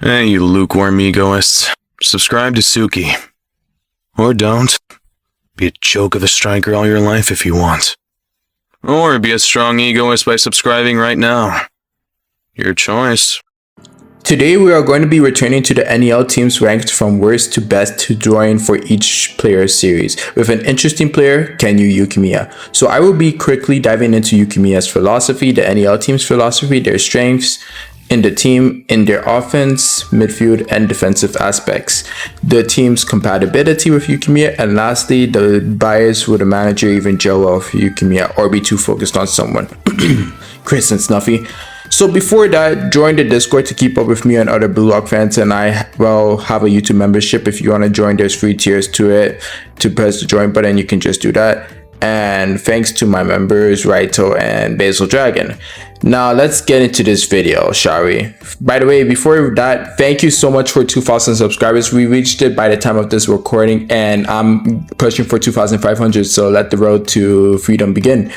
Hey, you lukewarm egoists. Subscribe to Suki. Or don't. Be a joke of a striker all your life if you want. Or be a strong egoist by subscribing right now. Your choice. Today we are going to be returning to the NEL teams ranked from worst to best to join for each player series with an interesting player, Yukimiya. So I will be quickly diving into Yukimiya's philosophy, the NEL team's philosophy, their strengths in the team, in their offense, midfield, and defensive aspects, the team's compatibility with Yukimiya, and lastly, the bias with the manager even gel well with Yukimiya or be too focused on someone. Chris and Snuffy. So before that, join the Discord to keep up with me and other Bluelock fans, and I have a YouTube membership. If you want to join, there's free tiers to it. To press the join button, you can just do that. And thanks to my members, Raito and Basil Dragon. Now let's get into this video, shall we? By the way, before that, thank you so much for 2,000 subscribers. We reached it by the time of this recording, and I'm pushing for 2,500, so let the road to freedom begin.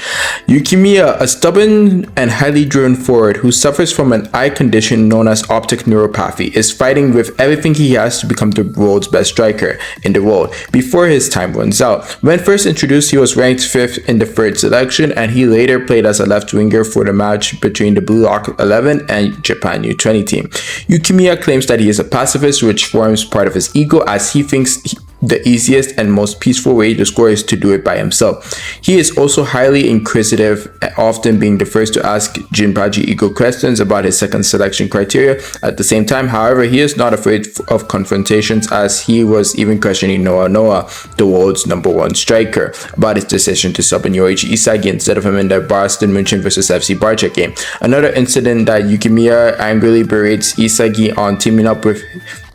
Yukimiya, a stubborn and highly driven forward who suffers from an eye condition known as optic neuropathy, is fighting with everything he has to become the world's best striker in the world before his time runs out. When first introduced, he was ranked 5th in the third selection, and he later played as a left winger for the match between the Bluelock 11 and Japan U20 team. Yukimiya claims that he is a pacifist, which forms part of his ego, as he thinks the easiest and most peaceful way to score is to do it by himself. He is also highly inquisitive, often being the first to ask Jinpachi ego questions about his second selection criteria. At the same time, however, he is not afraid of confrontations, as he was even questioning Noah, the world's #1 striker, about his decision to sub in Yoichi Isagi instead of him in the Boston Munchen vs FC Barcha game. Another incident that Yukimiya angrily berates Isagi on teaming up with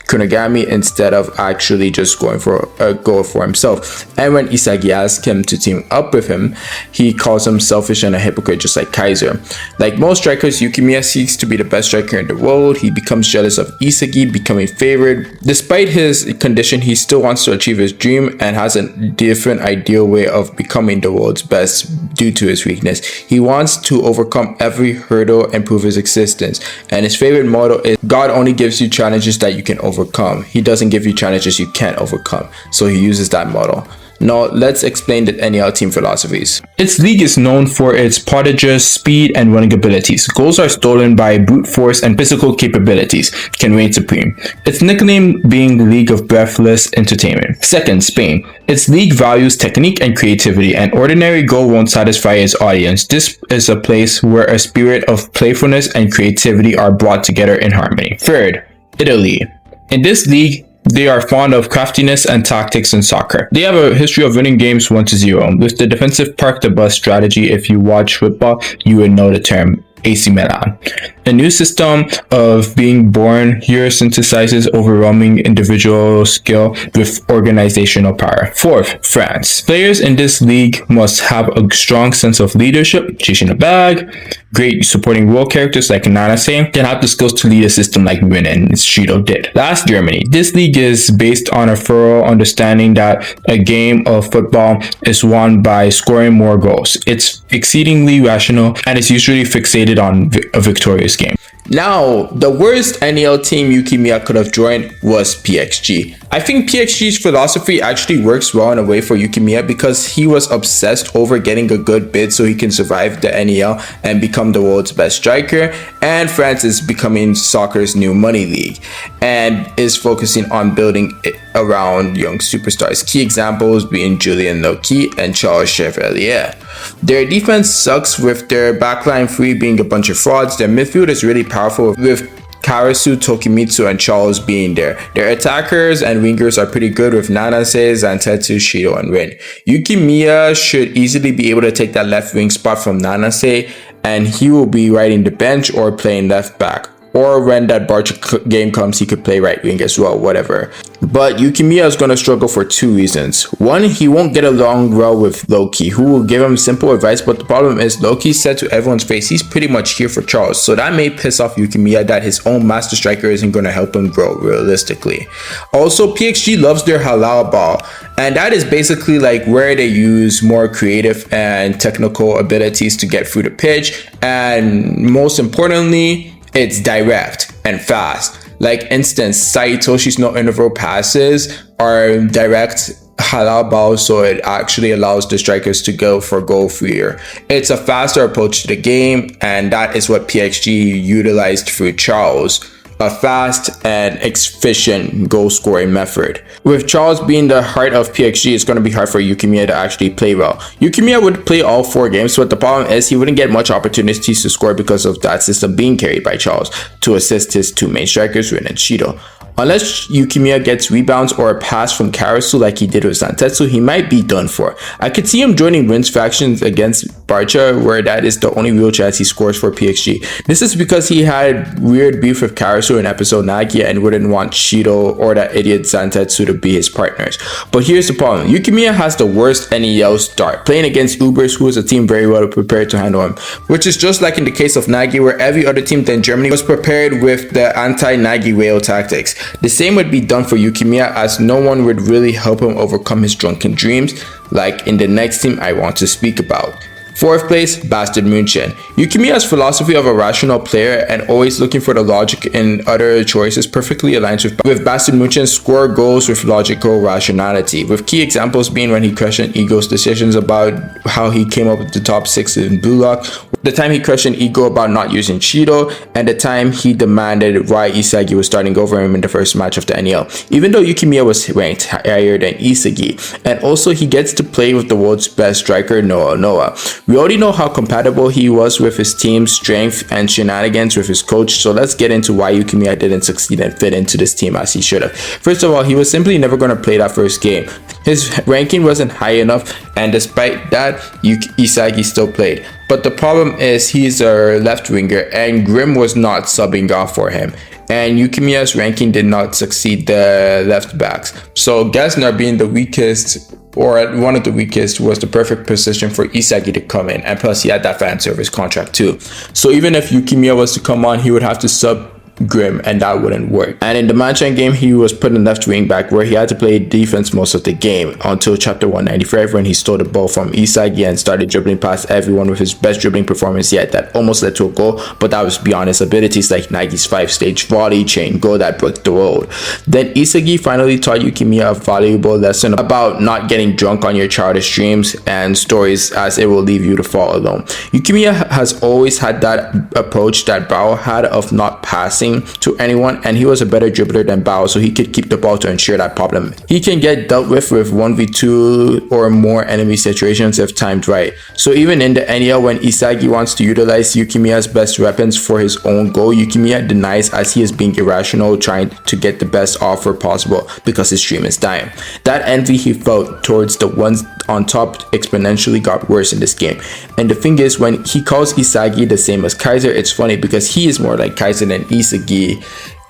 Kunigami instead of actually just going for a goal for himself. And when Isagi asks him to team up with him, he calls him selfish and a hypocrite, just like Kaiser. Like most strikers, Yukimiya seeks to be the best striker in the world. He becomes jealous of Isagi becoming favored. Despite his condition, he still wants to achieve his dream and has a different ideal way of becoming the world's best due to his weakness. He wants to overcome every hurdle and prove his existence. And his favorite motto is, God only gives you challenges that you can overcome. He doesn't give you challenges you can't overcome. So he uses that model. Now let's explain the NEL team philosophies. Its league is known for its prodigious speed and running abilities. Goals are stolen by brute force, and physical capabilities can reign supreme. Its nickname being the League of Breathless Entertainment. Second, Spain. Its league values technique and creativity. An ordinary goal won't satisfy its audience. This is a place where a spirit of playfulness and creativity are brought together in harmony. Third, Italy. In this league, they are fond of craftiness and tactics in soccer. They have a history of winning games 1-0. With the defensive park the bus strategy, if you watch football, you would know the term AC Milan. A new system of being born here synthesizes overwhelming individual skill with organizational power. Fourth, France. Players in this league must have a strong sense of leadership, chasing a bag, great supporting role characters like Nanase, can have the skills to lead a system like Win and Shido did. Last, Germany. This league is based on a thorough understanding that a game of football is won by scoring more goals. It's exceedingly rational and is usually fixated on a victorious game. Now, the worst NEL team Yukimiya could have joined was PXG. I think PXG's philosophy actually works well in a way for Yukimiya, because he was obsessed over getting a good bid so he can survive the NEL and become the world's best striker, and France is becoming soccer's new money league and is focusing on building it around young superstars. Key examples being Julien Loki and Charles Chevalier. Their defense sucks, with their backline three being a bunch of frauds. Their midfield is really powerful, with Karasu, Tokimitsu, and Charles being there. Their attackers and wingers are pretty good, with Nanase, Zantetsu, Shido, and Rin. Yukimiya should easily be able to take that left wing spot from Nanase, and he will be riding the bench or playing left back. Or when that Barcha game comes, he could play right wing as well, whatever. But Yukimiya is going to struggle for two reasons. One, he won't get along well with Loki, who will give him simple advice, but the problem is Loki said to everyone's face he's pretty much here for Charles, so that may piss off Yukimiya that his own master striker isn't going to help him grow realistically. Also, PXG loves their halal ball, and that is basically like where they use more creative and technical abilities to get through the pitch, and most importantly, it's direct and fast. Like instance, Saitoshi's no interval passes are direct halal balls, so it actually allows the strikers to go for goal freer. It's a faster approach to the game, and that is what PXG utilized through Charles, a fast and efficient goal scoring method. With Charles being the heart of PXG, it's going to be hard for Yukimiya to actually play well. Yukimiya would play all 4 games, but the problem is he wouldn't get much opportunities to score because of that system being carried by Charles to assist his 2 main strikers, Rin and Shido. Unless Yukimiya gets rebounds or a pass from Karasu like he did with Santetsu, he might be done for. I could see him joining Rin's factions against Barcha, where that is the only real chance he scores for PXG. This is because he had weird beef with Karasu in episode Nagia and wouldn't want Shido or that idiot Santetsu to be his partners. But here's the problem. Yukimiya has the worst NEL start, playing against Ubers, who is a team very well prepared to handle him, which is just like in the case of Nagi, where every other team than Germany was prepared with the anti-Nagi whale tactics. The same would be done for Yukimiya, as no one would really help him overcome his drunken dreams, like in the next team I want to speak about. 4th place, Bastard Munchen. Yukimiya's philosophy of a rational player and always looking for the logic in other choices perfectly aligns with Bastard Munchen's score goals with logical rationality, with key examples being when he questioned Ego's decisions about how he came up with the top 6 in Bluelock, the time he questioned Ego about not using Shido, and the time he demanded why Isagi was starting over him in the first match of the NEL, even though Yukimiya was ranked higher than Isagi. And also he gets to play with the world's best striker, Noah. We already know how compatible he was with his team's strength and shenanigans with his coach, so let's get into why Yukimiya didn't succeed and fit into this team as he should have. First of all, he was simply never going to play that first game. His ranking wasn't high enough, and despite that, Isagi still played. But the problem is he's a left winger and Grimm was not subbing off for him. And Yukimiya's ranking did not succeed the left backs. So Gesner, being the weakest or one of the weakest, was the perfect position for Isagi to come in. And plus he had that fan service contract too. So even if Yukimiya was to come on, he would have to sub Grimm, and that wouldn't work. And in the Manshine game, he was put in left wing back, where he had to play defense most of the game until chapter 195, when he stole the ball from Isagi and started dribbling past everyone with his best dribbling performance yet. That almost led to a goal, but that was beyond his abilities, like Nagi's 5-stage volley chain goal that broke the road. Then Isagi finally taught Yukimiya a valuable lesson about not getting drunk on your childish dreams and stories, as it will leave you to fall alone. Yukimiya has always had that approach that Bao had of not passing to anyone, and he was a better dribbler than Bao, so he could keep the ball to ensure that problem. He can get dealt with 1v2 or more enemy situations if timed right. So even in the NEL, when Isagi wants to utilize Yukimiya's best weapons for his own goal, Yukimiya denies, as he is being irrational, trying to get the best offer possible because his dream is dying. That envy he felt towards the ones on top exponentially got worse in this game. And the thing is, when he calls Isagi the same as Kaiser, it's funny because he is more like Kaiser than Isagi,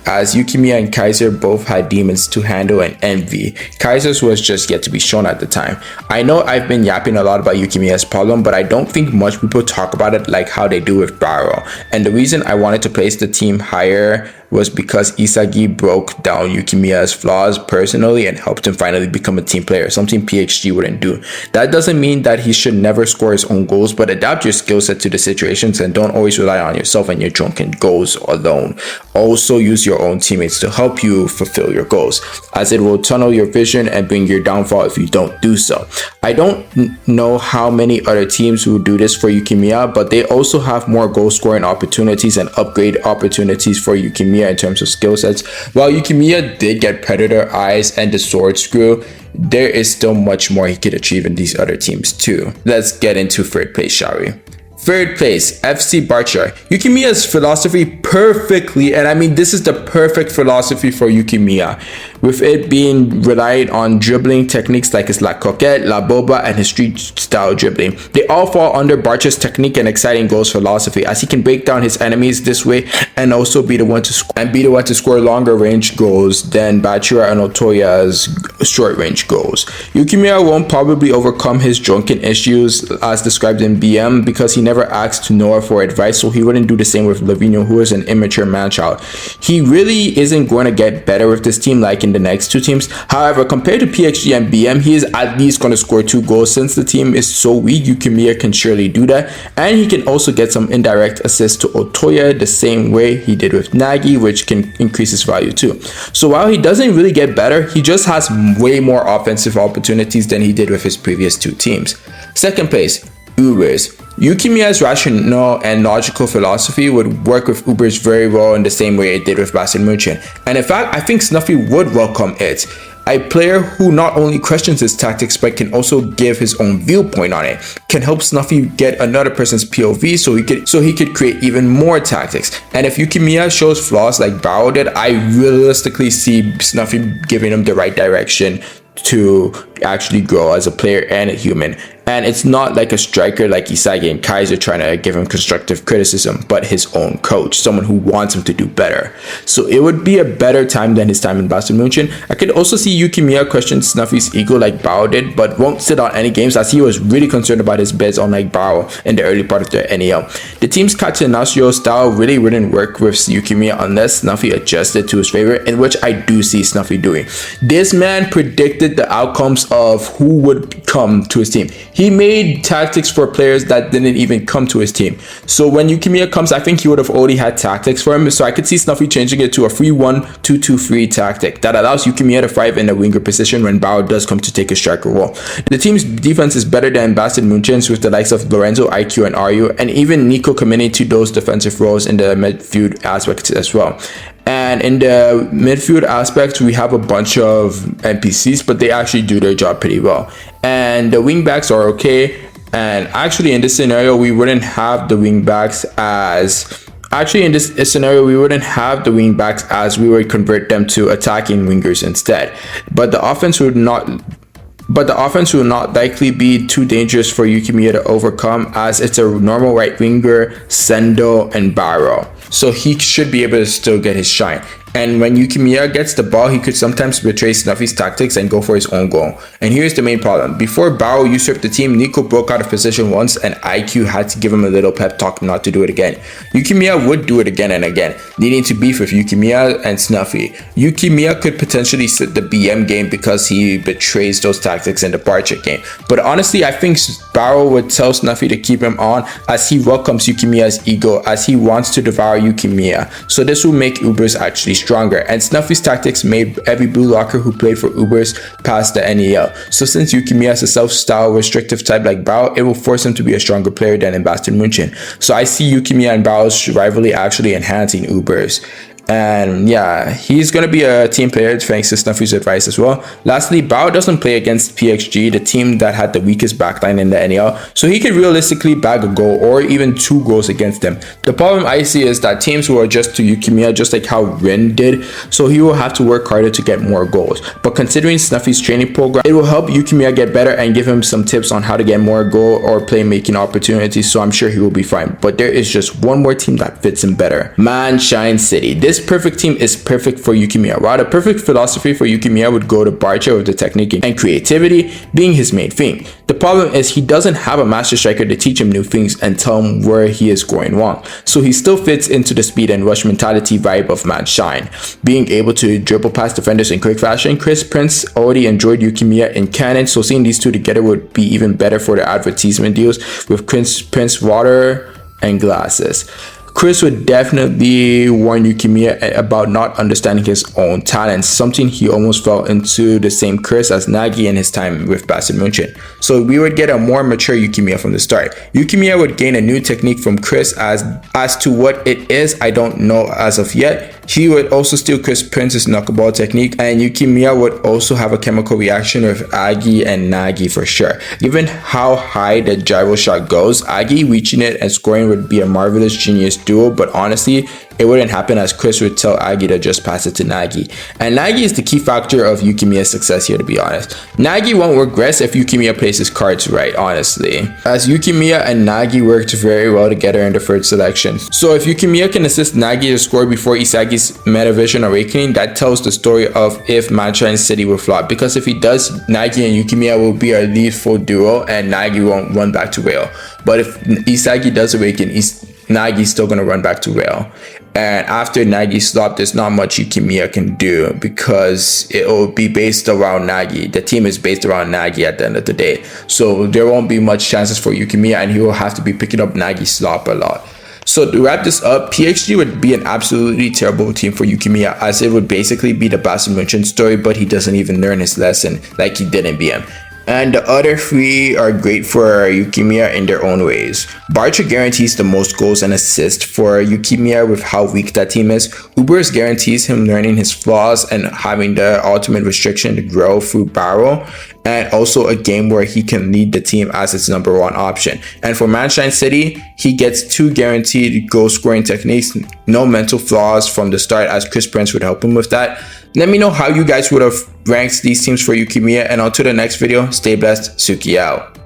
as Yukimiya and Kaiser both had demons to handle and envy. Kaiser's was just yet to be shown at the time. I know I've been yapping a lot about Yukimiya's problem, but I don't think much people talk about it like how they do with Baro. And the reason I wanted to place the team higher was because Isagi broke down Yukimiya's flaws personally and helped him finally become a team player, something PXG wouldn't do. That doesn't mean that he should never score his own goals, but adapt your skill set to the situations and don't always rely on yourself and your drunken goals alone. Also use your own teammates to help you fulfill your goals, as it will tunnel your vision and bring your downfall if you don't do so. I don't know how many other teams will do this for Yukimiya, but they also have more goal scoring opportunities and upgrade opportunities for Yukimiya in terms of skill sets. While Yukimiya did get Predator Eyes and the Sword Screw, there is still much more he could achieve in these other teams too. Let's get into 3rd place, shall we? 3rd place, FC Barcha. Yukimiya's philosophy perfectly, and I mean this is the perfect philosophy for Yukimiya, with it being relied on dribbling techniques like his La Coquette, La Boba, and his street style dribbling. They all fall under Barcha's technique and exciting goals philosophy, as he can break down his enemies this way and also be the one to score longer range goals than Bachira and Otoya's short range goals. Yukimiya won't probably overcome his drunken issues as described in BM because he never asked Noah for advice, so he wouldn't do the same with Lavinho, who is an an immature man-child. He really isn't going to get better with this team like in the next two teams. However, compared to PXG and BM, he is at least going to score 2 goals. Since the team is so weak, Yukimiya can surely do that, and he can also get some indirect assists to Otoya the same way he did with Nagi, which can increase his value too. So while he doesn't really get better, he just has way more offensive opportunities than he did with his previous two teams. Second place, Ubers. Yukimiya's rational and logical philosophy would work with Ubers very well in the same way it did with Basel Munchen. And in fact, I think Snuffy would welcome it. A player who not only questions his tactics but can also give his own viewpoint on it, can help Snuffy get another person's POV so he could create even more tactics. And if Yukimiya shows flaws like Barcha did, I realistically see Snuffy giving him the right direction to actually grow as a player and a human. And it's not like a striker like Isagi and Kaiser trying to give him constructive criticism, but his own coach, someone who wants him to do better. So it would be a better time than his time in Basel Munchen. I could also see Yukimiya question Snuffy's ego like Barcha did, but won't sit out any games as he was really concerned about his bids unlike Barcha in the early part of the NEL. The team's Catenaccio style really wouldn't work with Yukimiya unless Snuffy adjusted to his favor, in which I do see Snuffy doing. This man predicted the outcomes of who would come to his team. He made tactics for players that didn't even come to his team. So when Yukimiya comes, I think he would have already had tactics for him. So I could see Snuffy changing it to a 3-1-2-2-3 tactic that allows Yukimiya to thrive in the winger position when Barcha does come to take a striker role. The team's defense is better than Basel Munchen's with the likes of Lorenzo, IQ, and Ryu, and even Nico committing to those defensive roles in the midfield aspects as well. And in the midfield aspect, we have a bunch of NPCs, but they actually do their job pretty well. And the wingbacks are okay. And actually, in this scenario, we wouldn't have the wingbacks as... Actually, in this scenario, we wouldn't have the wingbacks as we would convert them to attacking wingers instead. But the offense would not likely be too dangerous for Yukimiya to overcome, as it's a normal right winger, Sendo, and Barcha. So he should be able to still get his shine. And when Yukimiya gets the ball, he could sometimes betray Snuffy's tactics and go for his own goal. And here's the main problem. Before Barcha usurped the team, Nico broke out of position once and IQ had to give him a little pep talk not to do it again. Yukimiya would do it again and again, leading to beef with Yukimiya and Snuffy. Yukimiya could potentially sit the BM game because he betrays those tactics in the Barcha game. But honestly, I think Barcha would tell Snuffy to keep him on as he welcomes Yukimiya's ego as he wants to devour Yukimiya. So this will make Ubers actually stronger, and Snuffy's tactics made every Bluelocker who played for Ubers pass the NEL. So since Yukimiya has a self-style restrictive type like Barcha, it will force him to be a stronger player than in Basel Munchen. So I see Yukimiya and Barcha's rivalry actually enhancing Ubers. And yeah, he's going to be a team player thanks to Snuffy's advice as well. Lastly, Barcha doesn't play against PXG, the team that had the weakest backline in the NEL, so he could realistically bag a goal or even 2 goals against them. The problem I see is that teams will adjust to Yukimiya just like how Rin did, so he will have to work harder to get more goals. But considering Snuffy's training program, it will help Yukimiya get better and give him some tips on how to get more goal or playmaking opportunities, so I'm sure he will be fine. But there is just one more team that fits him better. Manshine City. This perfect team is perfect for Yukimiya. While the perfect philosophy for Yukimiya would go to Barcha with the technique and creativity being his main thing. The problem is he doesn't have a master striker to teach him new things and tell him where he is going wrong. So he still fits into the speed and rush mentality vibe of Manshine. Being able to dribble past defenders in quick fashion, Chris Prince already enjoyed Yukimiya in canon, so seeing these two together would be even better for the advertisement deals with Prince water and glasses. Chris would definitely warn Yukimiya about not understanding his own talents, something he almost fell into the same curse as Nagi in his time with Basel Munchen. So we would get a more mature Yukimiya from the start. Yukimiya would gain a new technique from Chris. As to what it is, I don't know as of yet. He would also steal Chris Prince's knuckleball technique, and Yukimiya would also have a chemical reaction with Agi and Nagi for sure. Given how high the gyro shot goes, Agi reaching it and scoring would be a marvelous genius duo, but honestly, it wouldn't happen as Chris would tell Agi to just pass it to Nagi. And Nagi is the key factor of Yukimiya's success here, to be honest. Nagi won't regress if Yukimiya plays his cards right, honestly, as Yukimiya and Nagi worked very well together in the third selection. So if Yukimiya can assist Nagi to score before Isagi's Metavision Awakening, that tells the story of if Manshine City will flop, because if he does, Nagi and Yukimiya will be a lethal duo and Nagi won't run back to rail. But if Isagi does awaken, Nagi's still going to run back to rail. And after Nagi's stop, there's not much Yukimiya can do because it will be based around Nagi. The team is based around Nagi at the end of the day. So there won't be much chances for Yukimiya, and he will have to be picking up Nagi's stop a lot. So to wrap this up, PXG would be an absolutely terrible team for Yukimiya, as it would basically be the Basa Munchen story, but he doesn't even learn his lesson like he did in BM. And the other three are great for Yukimiya in their own ways. Barcha guarantees the most goals and assists for Yukimiya with how weak that team is. Ubers guarantees him learning his flaws and having the ultimate restriction to grow through Barrel, and also a game where he can lead the team as its number one option. And for Manshine City, he gets 2 guaranteed goal scoring techniques, no mental flaws from the start, as Chris Prince would help him with that. Let me know how you guys would have ranked these teams for Yukimiya, and on to the next video. Stay blessed. Suki out.